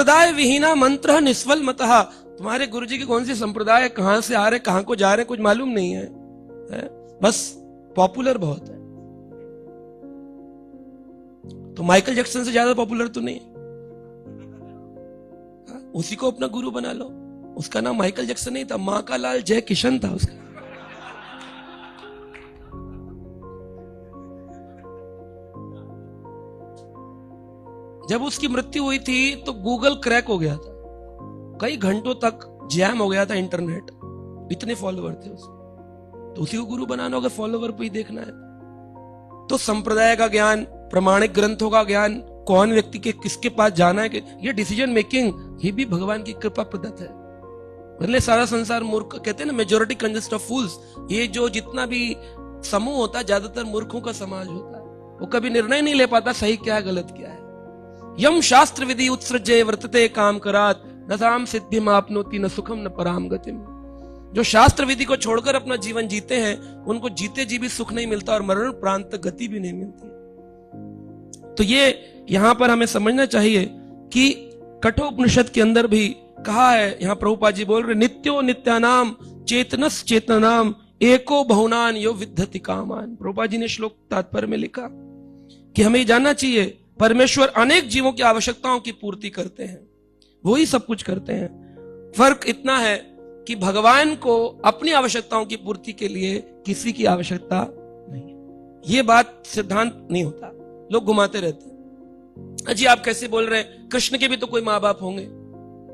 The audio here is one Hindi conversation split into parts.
संप्रदाय विहीना मंत्र निस्वल मतः। तुम्हारे गुरुजी की कौन सी संप्रदाय, कहां से आ रहे, कहां को जा रहे, कुछ मालूम नहीं है, बस पॉपुलर बहुत है। तो माइकल जैक्सन से ज्यादा पॉपुलर तो नहीं, उसी को अपना गुरु बना लो। उसका नाम माइकल जैक्सन नहीं था, मां का लाल जय किशन था उसका। जब उसकी मृत्यु हुई थी तो गूगल क्रैक हो गया था, कई घंटों तक जैम हो गया था इंटरनेट, इतने फॉलोवर थे उसके। तो उसी को गुरु बनाना होगा, फॉलोवर पे ही देखना है। तो संप्रदाय का ज्ञान, प्रमाणिक ग्रंथों का ज्ञान, कौन व्यक्ति के किसके पास जाना है, ये डिसीजन मेकिंग, ये भी भगवान की कृपा प्रदत्त है। मतलब सारा संसार मूर्ख, कहते हैं ना मेजोरिटी कंसिस्ट ऑफ फूल्स। ये जो जितना भी समूह होता है ज्यादातर मूर्खों का समाज होता है। वो कभी निर्णय नहीं ले पाता सही क्या है गलत क्या है। यम शास्त्र विधि उत्सृज्य वर्तते काम करात न ताम सिद्धिम आपनोति न सुखम न पराम गतिम। जो शास्त्र विधि को छोड़कर अपना जीवन जीते हैं उनको जीते जी भी सुख नहीं मिलता और मरण प्रांत गति भी नहीं मिलती। तो ये यहां पर हमें समझना चाहिए कि कठोपनिषद के अंदर भी कहा है, यहां प्रभुपाद जी बोल रहे, नित्यो नित्यानाम चेतनस चेतनाम एको बहुनान यो विद्धति कामान। प्रभुपाद जी ने श्लोक तात्पर्य में लिखा कि हमें जानना चाहिए परमेश्वर अनेक जीवों की आवश्यकताओं की पूर्ति करते हैं, वो ही सब कुछ करते हैं। फर्क इतना है कि भगवान को अपनी आवश्यकताओं की पूर्ति के लिए किसी की आवश्यकता नहीं है। ये बात सिद्धांत नहीं होता, लोग घुमाते रहते हैं। अजी आप कैसे बोल रहे हैं, कृष्ण के भी तो कोई माँ बाप होंगे,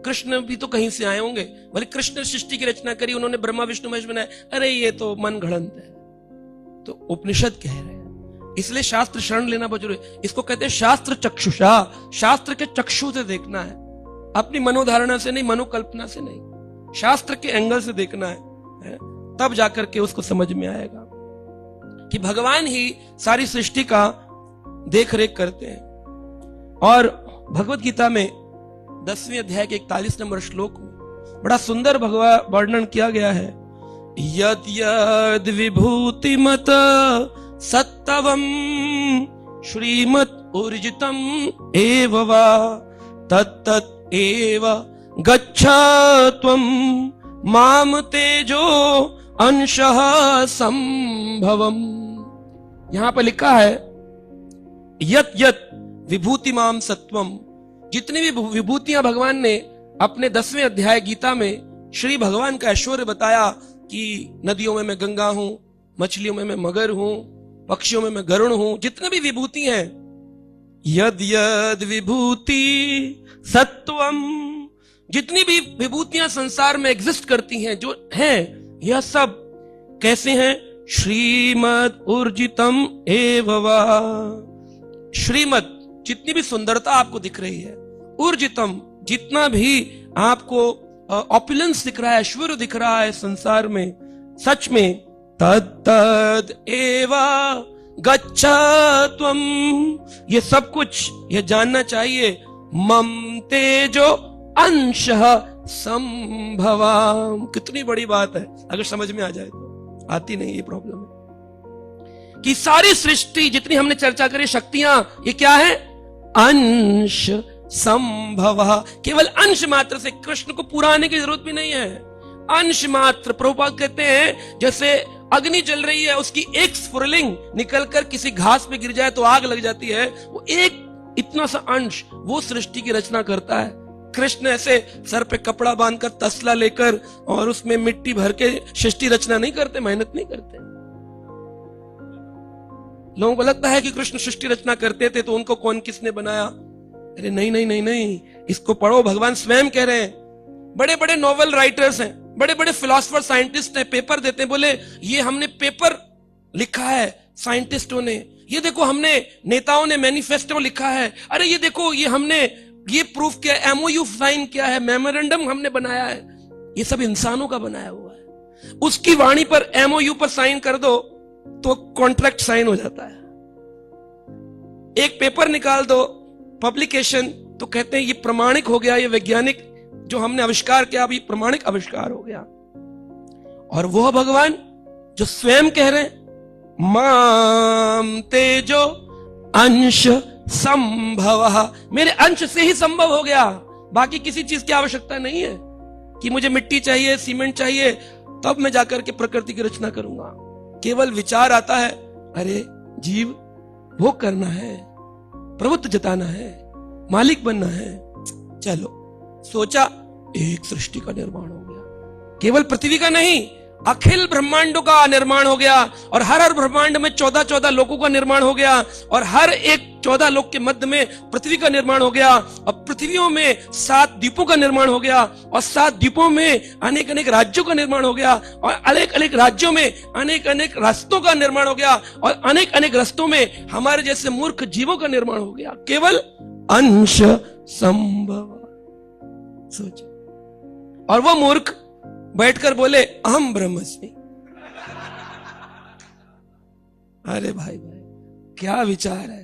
कृष्ण भी तो कहीं से आए होंगे, बोले कृष्ण सृष्टि की रचना करी, उन्होंने ब्रह्मा विष्णु महेश बनाया। अरे ये तो मन गढ़ंत है। तो उपनिषद कह रहे हैं, इसलिए शास्त्र शरण लेना बहुत जरूरी है। इसको कहते हैं शास्त्र चक्षुषा, शास्त्र के चक्षु से देखना है, अपनी मनोधारणा से नहीं, मनोकल्पना से नहीं, शास्त्र के एंगल से देखना है, तब जाकर के उसको समझ में आएगा कि भगवान ही सारी सृष्टि का देख रेख करते हैं। और भगवत गीता में 10वें अध्याय के 41 नंबर श्लोक में बड़ा सुंदर भगवान वर्णन किया गया है। यद यद विभूति मत सत्तवम श्रीमत ऊर्जितम एव वा तत्तत् एव गच्छ त्वं माम तेजो अंशः संभवम। यहां पर लिखा है यत यत विभूति माम सत्वम। जितनी भी विभूतियां भगवान ने अपने 10वें अध्याय गीता में श्री भगवान का ऐश्वर्य बताया कि नदियों में मैं गंगा हूं, मछलियों में मैं मगर हूं, पक्षियों में मैं गरुड़ हूं, जितने भी विभूति हैं, यद यद विभूति सत्वम, जितनी भी विभूतियां संसार में एग्जिस्ट करती हैं, जो हैं, यह सब कैसे हैं? श्रीमद ऊर्जितम एव वा। श्रीमद, जितनी भी सुंदरता आपको दिख रही है, ऊर्जितम, जितना भी आपको ऑपुलेंस दिख रहा है, ऐश्वर्य दिख रहा है संसार में, सच में तद एवा गच्छ त्वम, ये सब कुछ ये जानना चाहिए, मम तेजो अंशः संभवाम। कितनी बड़ी बात है, अगर समझ में आ जाए तो। आती नहीं, ये प्रॉब्लम है कि सारी सृष्टि जितनी हमने चर्चा करी शक्तियां, ये क्या है? अंश संभव, केवल अंश मात्र से। कृष्ण को पूरा आने की जरूरत भी नहीं है, अंश मात्र। प्रभुपाद कहते हैं जैसे अग्नि जल रही है, उसकी एक स्फुरलिंग निकलकर किसी घास पे गिर जाए तो आग लग जाती है, वो एक इतना सा अंश वो सृष्टि की रचना करता है। कृष्ण ऐसे सर पे कपड़ा बांधकर तसला लेकर और उसमें मिट्टी भर के सृष्टि रचना नहीं करते, मेहनत नहीं करते। लोगों को लगता है कि कृष्ण सृष्टि रचना करते थे तो उनको कौन किसने बनाया। अरे नहीं नहीं नहीं नहीं, इसको पढ़ो, भगवान स्वयं कह रहे हैं। बड़े बड़े नॉवल राइटर्स हैं, बड़े बड़े फिलोसोफर साइंटिस्ट हैं, पेपर देते हैं, बोले ये हमने पेपर लिखा है साइंटिस्टों ने, ये देखो हमने नेताओं ने मैनिफेस्टो लिखा है, अरे ये देखो ये हमने ये प्रूफ किया, एमओयू साइन किया है, मेमोरेंडम हमने बनाया है। ये सब इंसानों का बनाया हुआ है। उसकी वाणी पर एमओयू पर साइन कर दो तो कॉन्ट्रैक्ट साइन हो जाता है। एक पेपर निकाल दो पब्लिकेशन, तो कहते हैं ये प्रमाणिक हो गया, ये वैज्ञानिक जो हमने आविष्कार किया अभी प्रमाणिक आविष्कार हो गया। और वह भगवान जो स्वयं कह रहे हैं माम तेजो अंश संभव, मेरे अंश से ही संभव हो गया, बाकी किसी चीज की आवश्यकता नहीं है कि मुझे मिट्टी चाहिए, सीमेंट चाहिए, तब मैं जाकर के प्रकृति की रचना करूंगा। केवल विचार आता है, अरे जीव भोग करना है, प्रभुत्व जताना है, मालिक बनना है। चलो सोचा, एक सृष्टि का निर्माण हो गया। केवल पृथ्वी का नहीं, अखिल ब्रह्मांडों का निर्माण हो गया, और हर ब्रह्मांड में 14-14 लोकों का निर्माण हो गया, और हर एक 14 लोक के मध्य में पृथ्वी का निर्माण हो गया। अब पृथ्वियों में 7 द्वीपों का निर्माण हो गया, और 7 द्वीपों में अनेक अनेक राज्यों का निर्माण हो गया, और अनेक अनेक राज्यों में अनेक अनेक रास्तों का निर्माण हो गया, और अनेक अनेक रास्तों में हमारे जैसे मूर्ख जीवों का निर्माण हो गया। केवल अंश संभव। सोचो, और वो मूर्ख बैठकर बोले अहम ब्रह्मस्मि। अरे भाई क्या विचार है,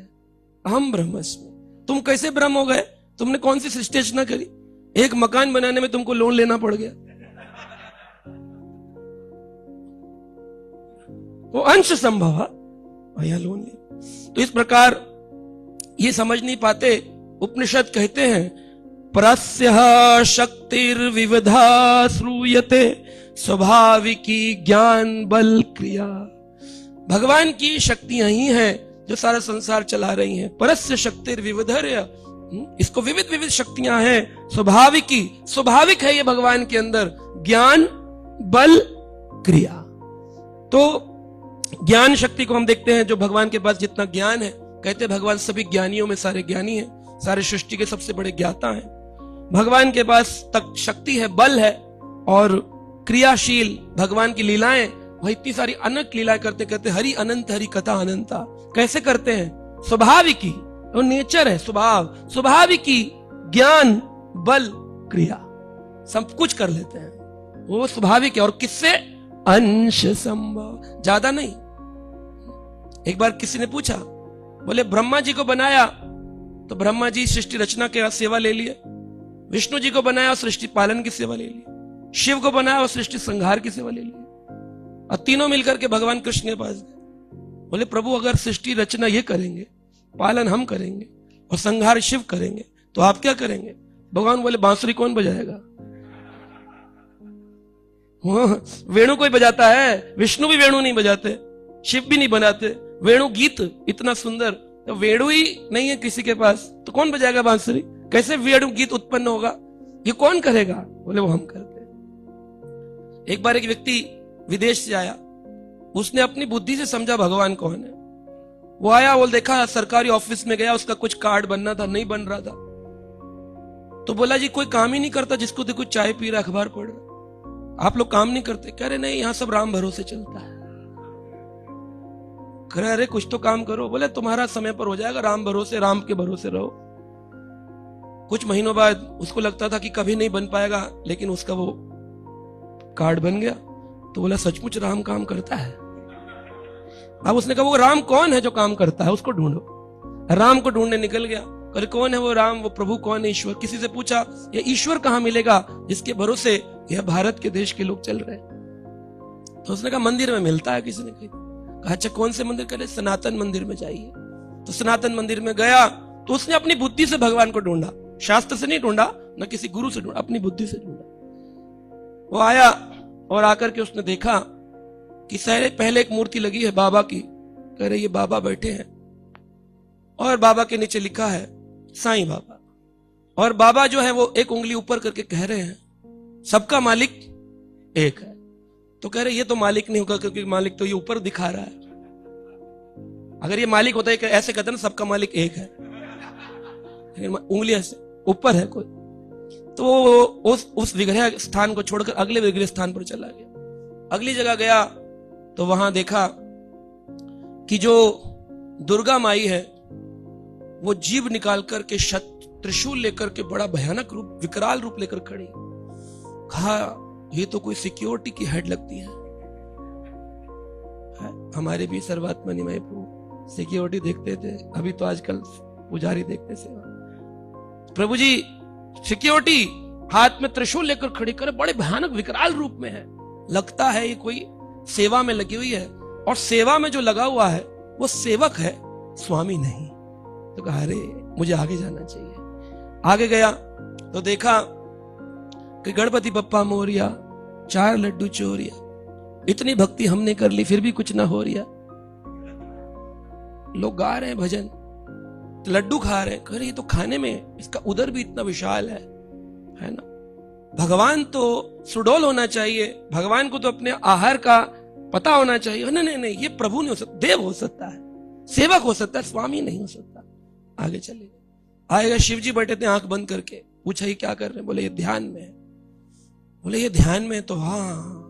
अहम ब्रह्मस्मि। तुम कैसे ब्रह्म हो गए? तुमने कौन सी सृष्टि रचना करी? एक मकान बनाने में तुमको लोन लेना पड़ गया। वो अंश संभव भैया लोन ले। तो इस प्रकार ये समझ नहीं पाते। उपनिषद कहते हैं परस्य शक्तिर्विविधा श्रूयते स्वाभाविकी ज्ञान बल क्रिया। भगवान की शक्तियां ही हैं जो सारा संसार चला रही हैं। परस्य शक्तिर्विविधर्य, इसको विविध विविध शक्तियां हैं। स्वाभाविकी, स्वाभाविक है ये भगवान के अंदर, ज्ञान बल क्रिया। तो ज्ञान शक्ति को हम देखते हैं, जो भगवान के पास जितना ज्ञान है, कहते हैं भगवान सभी ज्ञानियों में सारे ज्ञानी हैं, सारे सृष्टि के सबसे बड़े ज्ञाता हैं। भगवान के पास तक शक्ति है, बल है, और क्रियाशील भगवान की लीलाएं, वह इतनी सारी अनंत लीलाएं करते करते हरि अनंत हरि कथा अनंता। कैसे करते हैं? स्वाभाविकी, वो नेचर है, स्वभाव, स्वाभाविकी ज्ञान बल क्रिया, सब कुछ कर लेते हैं, वो स्वाभाविक है। और किससे? अंश संभव, ज्यादा नहीं। एक बार किसी ने पूछा, बोले ब्रह्मा जी को बनाया तो ब्रह्मा जी सृष्टि रचना की सेवा ले लिए, विष्णु जी को बनाया और सृष्टि पालन की सेवा ले ली, शिव को बनाया और सृष्टि संहार की सेवा ले ली, और तीनों मिलकर के भगवान कृष्ण के पास गए। बोले प्रभु अगर सृष्टि रचना ये करेंगे, पालन हम करेंगे और संहार शिव करेंगे, तो आप क्या करेंगे? भगवान बोले बांसुरी कौन बजाएगा? वेणु कोई बजाता है? विष्णु भी वेणु नहीं बजाते, शिव भी नहीं बनाते। वेणु गीत इतना सुंदर, तो वेणु ही नहीं है किसी के पास, तो कौन बजाएगा बांसुरी? कैसे वेणु गीत उत्पन्न होगा? ये कौन करेगा? बोले वो हम करते हैं। एक बार एक व्यक्ति विदेश से आया, उसने अपनी बुद्धि से समझा भगवान कौन है। वो आया, वो देखा सरकारी ऑफिस में गया, उसका कुछ कार्ड बनना था, नहीं बन रहा था, तो बोला जी कोई काम ही नहीं करता, जिसको देखो चाय पी रहा, अखबार पढ़ रहा, आप लोग काम नहीं करते? कह रहे नहीं, यहां सब राम भरोसे चलता है। कह रहे अरे कुछ तो काम करो। बोले तुम्हारा समय पर हो जाएगा, राम भरोसे, राम के भरोसे रहो। कुछ महीनों बाद उसको लगता था कि कभी नहीं बन पाएगा, लेकिन उसका वो कार्ड बन गया। तो बोला सचमुच राम काम करता है। अब उसने कहा वो राम कौन है जो काम करता है, उसको ढूंढो। राम को ढूंढने निकल गया। अरे कौन है वो राम, वो प्रभु कौन है? ईश्वर। किसी से पूछा ये ईश्वर कहां मिलेगा जिसके भरोसे यह भारत के देश के लोग चल रहे हैं? तो उसने कहा मंदिर में मिलता है। किसी ने कहा अच्छा कौन से मंदिर? करे सनातन मंदिर में जाइए। तो सनातन मंदिर में गया तो उसने अपनी बुद्धि से भगवान को ढूंढा, शास्त्र से नहीं ढूंढा, न किसी गुरु से ढूंढा, अपनी बुद्धि से ढूंढा। वो आया और आकर के उसने देखा कि सारे पहले एक मूर्ति लगी है बाबा की। कह रहे ये बाबा बैठे हैं और बाबा के नीचे लिखा है साईं बाबा, और बाबा जो है वो एक उंगली ऊपर करके कह रहे हैं सबका मालिक एक है। तो कह रहे ये तो मालिक नहीं होगा क्योंकि मालिक तो ये ऊपर दिखा रहा है। अगर ये मालिक होता है ऐसे कहते ना सबका मालिक एक है, उंगली ऐसे ऊपर है कोई। तो उस विग्रह स्थान को छोड़कर अगले विग्रह स्थान पर चला गया। अगली जगह गया तो वहां देखा कि जो दुर्गा माई है वो जीभ निकाल करके त्रिशूल लेकर के बड़ा भयानक रूप, विकराल रूप लेकर खड़ी। कहा ये तो कोई सिक्योरिटी की हेड लगती है। हमारे भी सर्वात्मनि मय प्रभु सिक्योरिटी देखते थे, अभी तो आजकल पुजारी देखते सेवा। प्रभु जी सिक्योरिटी हाथ में त्रिशूल लेकर खड़ी करे, बड़े भयानक विकराल रूप में है। लगता है ये कोई सेवा में लगी हुई है, और सेवा में जो लगा हुआ है वो सेवक है, स्वामी नहीं। तो कहा अरे मुझे आगे जाना चाहिए। आगे गया तो देखा कि गणपति बप्पा मोरिया, 4 लड्डू चोरिया, इतनी भक्ति हमने कर ली फिर भी कुछ ना हो रिया। लोग गा रहे हैं भजन, तो लड्डू खा रहे हैं, कह रहे ये तो खाने में इसका उदर भी इतना विशाल है ना। भगवान तो सुडौल होना चाहिए, भगवान को तो अपने आहार का पता होना चाहिए। नहीं नहीं नहीं, ये प्रभु नहीं हो सकता, देव हो सकता है, सेवक हो सकता है, स्वामी नहीं हो सकता। आगे चले आएगा, शिव जी बैठे थे आंख बंद करके, पूछा ये क्या कर रहे हैं? बोले ये ध्यान में है। बोले ये ध्यान में? तो हाँ,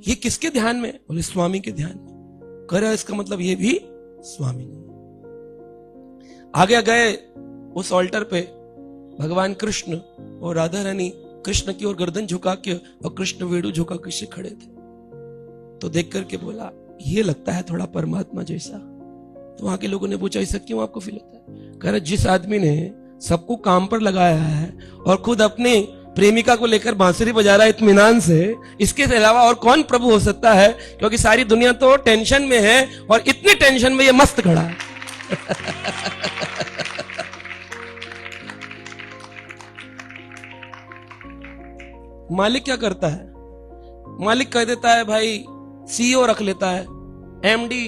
ये किसके ध्यान में? बोले स्वामी के ध्यान में। कह रहा इसका मतलब ये भी स्वामी नहीं। आगे गए उस ऑल्टर पे, भगवान कृष्ण और राधा रानी कृष्ण की ओर गर्दन झुका के और कृष्ण वेणु झुका के से खड़े थे। तो देख करके बोला ये लगता है थोड़ा परमात्मा जैसा। तो वहां के लोगों ने पूछा ऐसा क्यों आपको फील होता है? कह रहा जिस आदमी ने सबको काम पर लगाया है और खुद अपनी प्रेमिका को लेकर बांसुरी बजा रहा है इत्मीनान से, इसके अलावा और कौन प्रभु हो सकता है? क्योंकि सारी दुनिया तो टेंशन में है और इतनी टेंशन में ये मस्त खड़ा है। मालिक क्या करता है? मालिक कह देता है भाई सीईओ रख लेता है, एमडी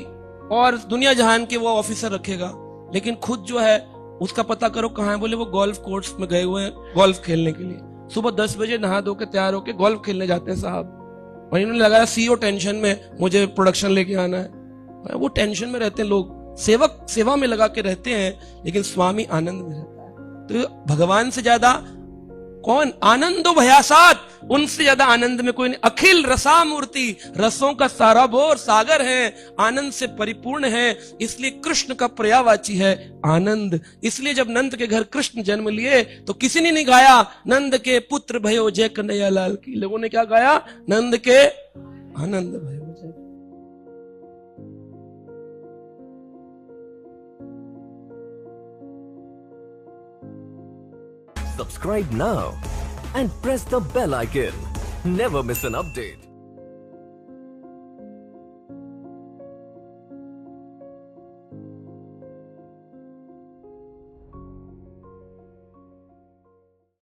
और दुनिया जहान के वो ऑफिसर रखेगा, लेकिन खुद जो है उसका पता करो कहां है। बोले वो गोल्फ कोर्स में गए हुए हैं गोल्फ खेलने के लिए। सुबह 10 बजे नहा धो के तैयार होके गोल्फ खेलने जाते हैं साहब। और इन्होंने लगाया सीईओ टेंशन में, मुझे प्रोडक्शन लेके आना है। वो टेंशन में रहते हैं लोग, सेवक सेवा में लगा के रहते हैं, लेकिन स्वामी आनंद में रहता है। तो भगवान से ज्यादा कौन? आनंदो भयासात, उनसे ज्यादा आनंद में कोई नहीं। अखिल रसा मूर्ति, रसों का सारा बोर सागर है, आनंद से परिपूर्ण है, इसलिए कृष्ण का पर्यायवाची है आनंद। इसलिए जब नंद के घर कृष्ण जन्म लिए तो किसी ने नहीं गाया नंद के पुत्र भयो जय कन्हैया लाल की। लोगों ने क्या गाया? नंद के आनंद भयो जय। Subscribe now and press the bell icon. Never miss an update.